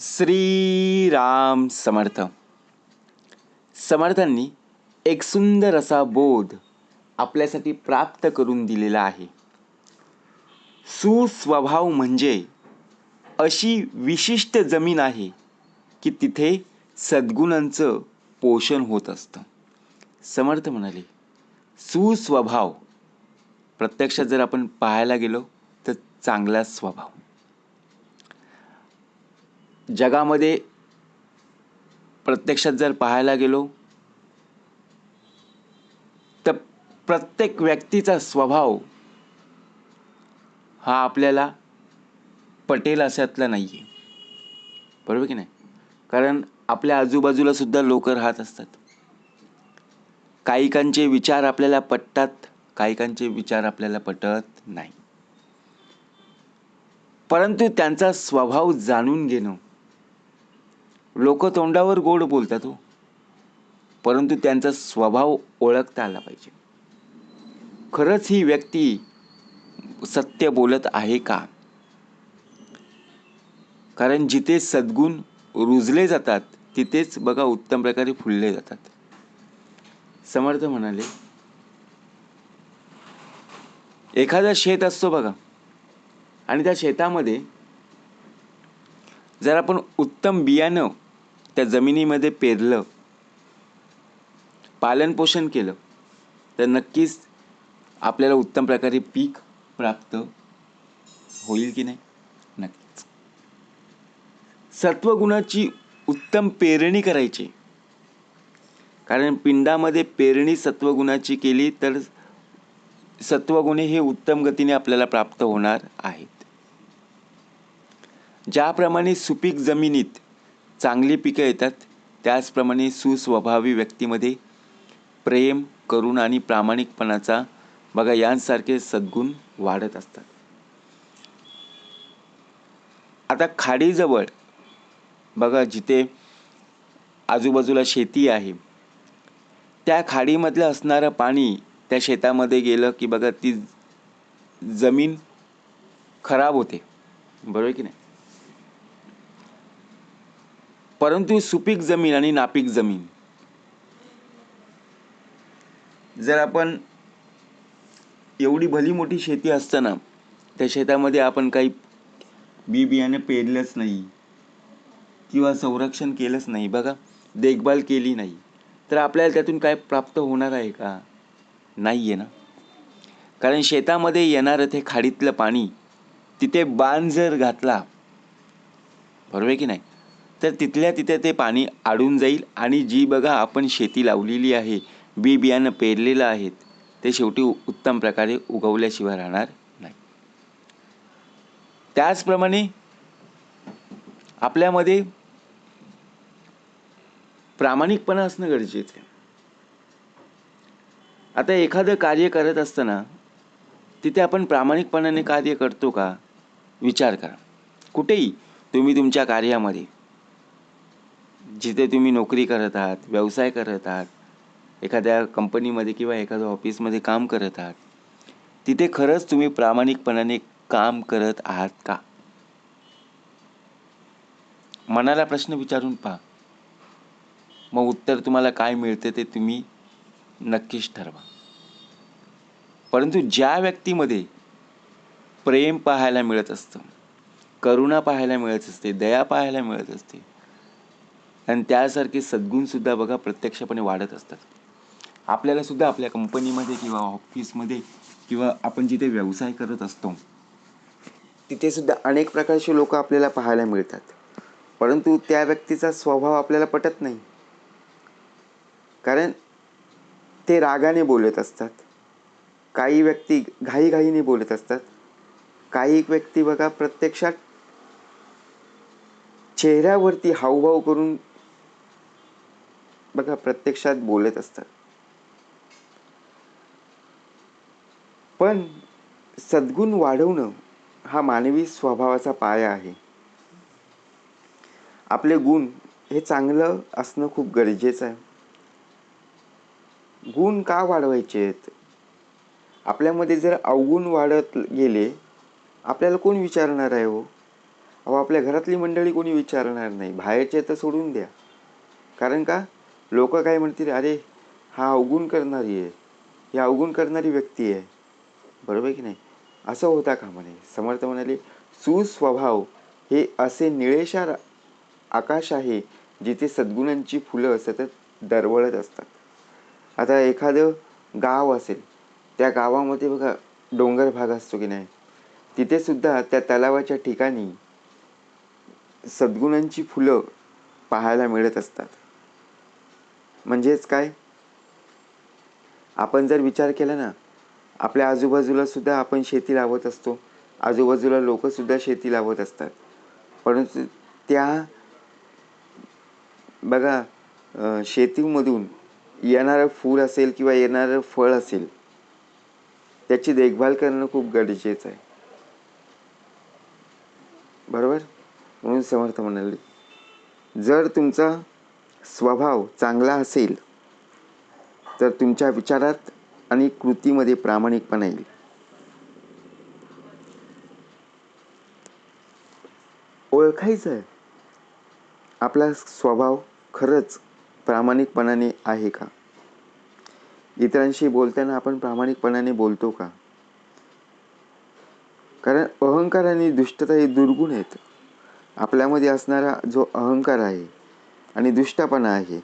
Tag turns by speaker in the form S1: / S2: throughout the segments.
S1: श्री राम समर्थ. समर्थांनी एक सुंदर असा बोध आपल्यासाठी प्राप्त करून दिलेला आहे. सुस्वभाव म्हणजे अशी विशिष्ट जमीन आहे की तिथे सद्गुणांचं पोषण होत असतं. समर्थ म्हणाले, सुस्वभाव प्रत्यक्षात जर आपण पाहायला गेलो तर चांगला स्वभाव. जगामध्ये प्रत्यक्षात जर पाहायला गेलो तर प्रत्येक व्यक्तीचा स्वभाव हा आपल्याला पटेल अशातला नाही आहे. बरोबर की नाही? कारण आपल्या आजूबाजूला सुद्धा लोक राहत असतात. काहीकांचे विचार आपल्याला पटतात, काहीकांचे विचार आपल्याला पटत नाही. परंतु त्यांचा स्वभाव जाणून घेणं. लोक तोंडावर गोड बोलतात हो, परंतु त्यांचा स्वभाव ओळखता आला पाहिजे. खरंच ही व्यक्ती सत्य बोलत आहे का? कारण जिथे सद्गुण रुजले जातात तिथेच बघा उत्तम प्रकारे फुलले जातात. समर्थ म्हणाले, एखादा शेत असतो बघा, आणि त्या शेतामध्ये जर आपण उत्तम बियाणं त्या जमिनीमध्ये पेरलं, पालनपोषण केलं, तर नक्कीच आपल्याला उत्तम प्रकारे पीक प्राप्त होईल की नाही? नक्कीच. सत्वगुणाची उत्तम पेरणी करायची. कारण पिंडामध्ये पेरणी सत्वगुणाची केली तर सत्वगुणे हे उत्तम गतीने आपल्याला प्राप्त होणार आहेत. ज्याप्रमाणे सुपीक जमिनीत चांगली पिकं येतात, त्याचप्रमाणे सुस्वभावी व्यक्तीमध्ये प्रेम, करुणा आणि प्रामाणिकपणाचा बघा यांसारखे सद्गुण वाढत असतात. आता खाडीजवळ बघा, जिथे आजूबाजूला शेती आहे, त्या खाडीमधलं असणारं पाणी त्या शेतामध्ये गेलं की बघा ती जमीन खराब होते. बरोबर की नाही? परंतु सुपीक जमीन आणि नापीक जमीन, जर आपण एवढी भली मोठी शेती असताना त्या शेतामध्ये आपण काही बी बियाणे पेरलंच नाही किंवा संरक्षण केलंच नाही, बघा देखभाल केली नाही, तर आपल्याला त्यातून काय प्राप्त होणार आहे का? नाही आहे ना. कारण शेतामध्ये येणारं ते खाडीतलं पाणी तिथे बांध जर घातला, बरोबर की नाही, तर तिथल्या तिथे ते पाणी अडून जाईल आणि जी बघा आपण शेती लावलेली आहे, बी बियाणं पेरलेलं आहेत, ते शेवटी उत्तम प्रकारे उगवल्याशिवाय राहणार नाही. त्याचप्रमाणे आपल्यामध्ये प्रामाणिकपणा असणं गरजेचं आहे. आता एखादं कार्य करत असताना तिथे आपण प्रामाणिकपणाने कार्य करतो का? विचार करा. कुठेही तुम्ही तुमच्या कार्यामध्ये, जिथे तुम्ही नोकरी करत आहात, व्यवसाय करत आहात, एखाद्या कंपनीमध्ये किंवा एखाद्या ऑफिसमध्ये काम करत आहात, तिथे खरंच तुम्ही प्रामाणिकपणाने काम करत आहात का? मनाला प्रश्न विचारून पहा. मग उत्तर तुम्हाला काय मिळते ते तुम्ही नक्कीच ठरवा. परंतु ज्या व्यक्तीमध्ये प्रेम पाहायला मिळत असतं, करुणा पाहायला मिळत असते, दया पाहायला मिळत असते, आणि त्यासारखे सद्गुण सुद्धा बघा प्रत्यक्षपणे वाढत असतात. आपल्याला सुद्धा आपल्या कंपनीमध्ये किंवा ऑफिसमध्ये किंवा आपण जिथे व्यवसाय करत असतो तिथे सुद्धा अनेक प्रकारचे लोक आपल्याला पाहायला मिळतात, परंतु त्या व्यक्तीचा स्वभाव आपल्याला पटत नाही. कारण ते रागाने बोलत असतात, काही व्यक्ती घाईघाईने बोलत असतात, काही व्यक्ती बघा प्रत्यक्षात चेहऱ्यावरती हावभाव करून बघा प्रत्यक्षात बोलत असतात. पण सद्गुण वाढवणं हा मानवी स्वभावाचा पाया आहे. आपले गुण हे चांगलं असणं खूप गरजेचं आहे. गुण का वाढवायचे आहेत? आपल्यामध्ये जर अवगुण वाढत गेले, आपल्याला कोण विचारणार आहे हो? अहो, आपल्या घरातली मंडळी कोणी विचारणार नाही, बाहेरचे तर सोडून द्या. कारण का, लोक काय म्हणतील, अरे हा अवगुण करणारी आहे, ही अवगुण करणारी व्यक्ती आहे. बरोबर की नाही? असं होता कामा नये. समर्थ म्हणाले, सुस्वभाव हे असे निळेशार आकाश आहे, जिथे सद्गुणांची फुलं सतत दरवळत असतात. आता एखादं गाव असेल, त्या गावामध्ये बघा डोंगर भाग असतो की नाही, तिथे सुद्धा त्या तलावाच्या ठिकाणी सद्गुणांची फुलं पाहायला मिळत असतात. म्हणजेच काय, आपण जर विचार केला ना, आपल्या आजूबाजूला सुद्धा आपण शेती लावत असतो, आजूबाजूला लोक सुद्धा शेती लावत असतात. परंतु त्या बघा शेतीमधून येणारं फूल असेल किंवा येणारं फळ असेल, त्याची देखभाल करणं खूप गरजेचं आहे. बरोबर? म्हणून समर्थ म्हणाले, जर तुमचा स्वभाव चांगला असेल तर तुमच्या विचारात आणि कृतीमध्ये प्रामाणिकपणा येईल. ओळखायचं आहे आपला स्वभाव खरंच प्रामाणिकपणाने आहे का. इतरांशी बोलताना आपण प्रामाणिकपणाने बोलतो का. कारण अहंकार आणि दुष्टता हे दुर्गुण आहेत. आपल्यामध्ये असणारा जो अहंकार आहे आणि दुष्टपणा आहे,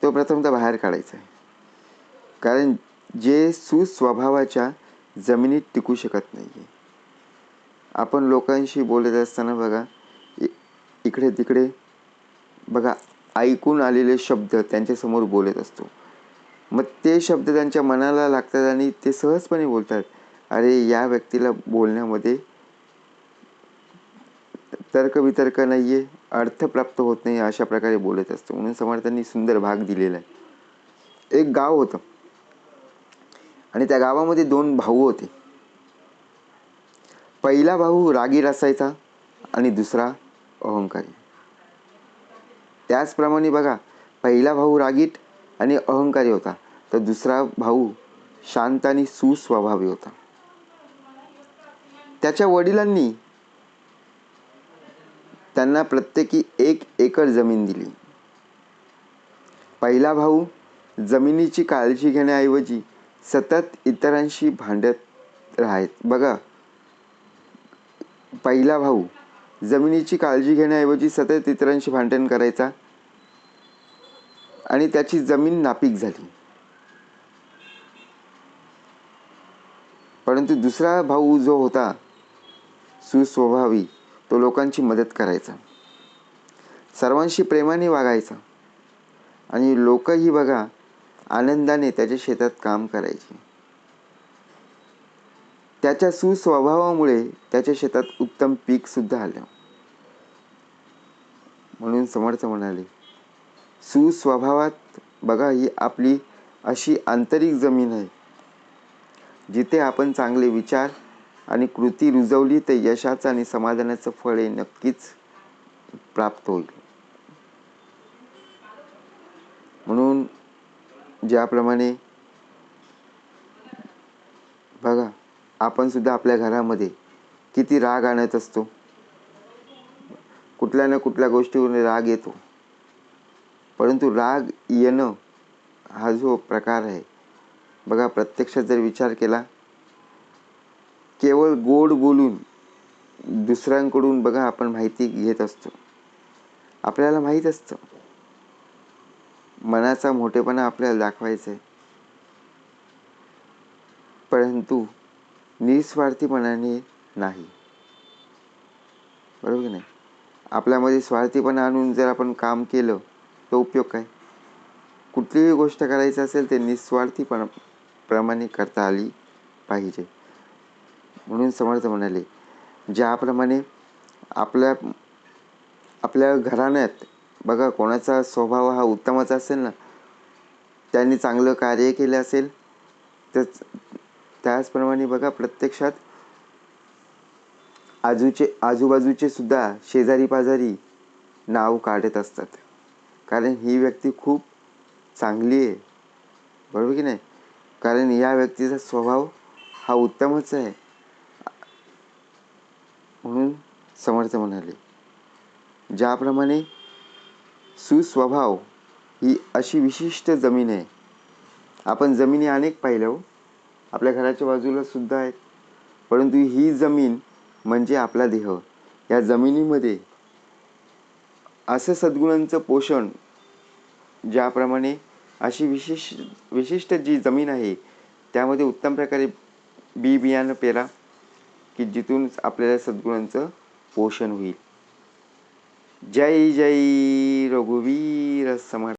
S1: तो प्रथमतः बाहेर काढायचा आहे. कारण जे सुस्वभावाच्या जमिनीत टिकू शकत नाही. आपण लोकांशी बोलत असताना बघा, इकडे तिकडे बघा ऐकून आलेले शब्द त्यांच्यासमोर बोलत असतो. मग ते शब्द त्यांच्या मनाला लागतात आणि ते सहजपणे बोलतात, अरे या व्यक्तीला बोलण्यामध्ये तर्कवितर्क नाही आहे, अर्थ प्राप्त होत नाही, अशा प्रकारे बोलत असतो. म्हणून समर्थांनी सुंदर भाग दिलेला आहे. एक गाव होतं आणि त्या गावामध्ये 2 भाऊ होते. पहिला भाऊ रागीट असायचा आणि दुसरा अहंकारी. त्याचप्रमाणे बघा, पहिला भाऊ रागीट आणि अहंकारी होता, तर दुसरा भाऊ शांत आणि सुस्वभावी होता. त्याच्या वडिलांनी त्यांना प्रत्येकी 1 एकर जमीन दिली. पहिला भाऊ जमिनीची काळजी घेण्याऐवजी सतत इतरांशी भांडत राहायचा. बघा, पहिला भाऊ जमिनीची काळजी घेण्याऐवजी सतत इतरांशी भांडण करायचा आणि त्याची जमीन नापीक झाली. परंतु दुसरा भाऊ जो होता सुस्वभावी, तो लोकांची मदत करायचा, सर्वांशी प्रेमाने वागायचा आणि लोकही बघा आनंदाने त्याच्या शेतात काम करायचे. त्याच्या सुस्वभावामुळे त्याच्या शेतात उत्तम पीक सुद्धा आलं. म्हणून समर्थ म्हणाले, सुस्वभावात बघा ही आपली अशी आंतरिक जमीन आहे, जिथे आपण चांगले विचार आणि कृती रुजवली तर यशाचं आणि समाधानाचं फळ हे नक्कीच प्राप्त होईल. म्हणून ज्याप्रमाणे बघा, आपण सुद्धा आपल्या घरामध्ये किती राग आणत असतो, कुठल्या ना कुठल्या गोष्टीवरून राग येतो. परंतु राग येणं हा जो प्रकार आहे बघा, प्रत्यक्षात जर विचार केला, केवळ गोड बोलून दुसऱ्यांकडून बघा आपण माहिती घेत असतो. आपल्याला माहीत असतं मनाचा मोठेपणा आपल्याला दाखवायचा आहे, परंतु निस्वार्थीपणाने नाही. बरोबर की नाही. आपल्यामध्ये स्वार्थीपणा आणून जर आपण काम केलं तर उपयोग काय. कुठलीही गोष्ट करायची असेल ते निस्वार्थीपणाप्रमाणे करता आली पाहिजे. म्हणून समर्थ म्हणाले, ज्याप्रमाणे आपल्या आपल्या घराण्यात बघा कोणाचा स्वभाव हा उत्तमच असेल ना, त्यांनी चांगलं कार्य केलं असेल तर त्याचप्रमाणे बघा प्रत्यक्षात आजूबाजूचे सुद्धा शेजारी पाजारी नाव काढत असतात, कारण ही व्यक्ती खूप चांगली आहे. बरोबर की नाही. कारण या व्यक्तीचा स्वभाव हा उत्तमच आहे. म्हणून समर्थ म्हणाले, ज्याप्रमाणे सुस्वभाव ही अशी विशिष्ट जमीन आहे. आपण जमिनी अनेक पाहिल्या हो, आपल्या घराच्या बाजूला सुद्धा आहेत, परंतु ही जमीन म्हणजे आपला देह. या जमिनीमध्ये असं सद्गुणांचं पोषण, ज्याप्रमाणे अशी विशिष्ट जी जमीन आहे त्यामध्ये उत्तम प्रकारे बी बियाणं पेरा की जिथून आपल्याला सद्गुणांचं पोषण होईल. जय जय रघुवीर समर्थ.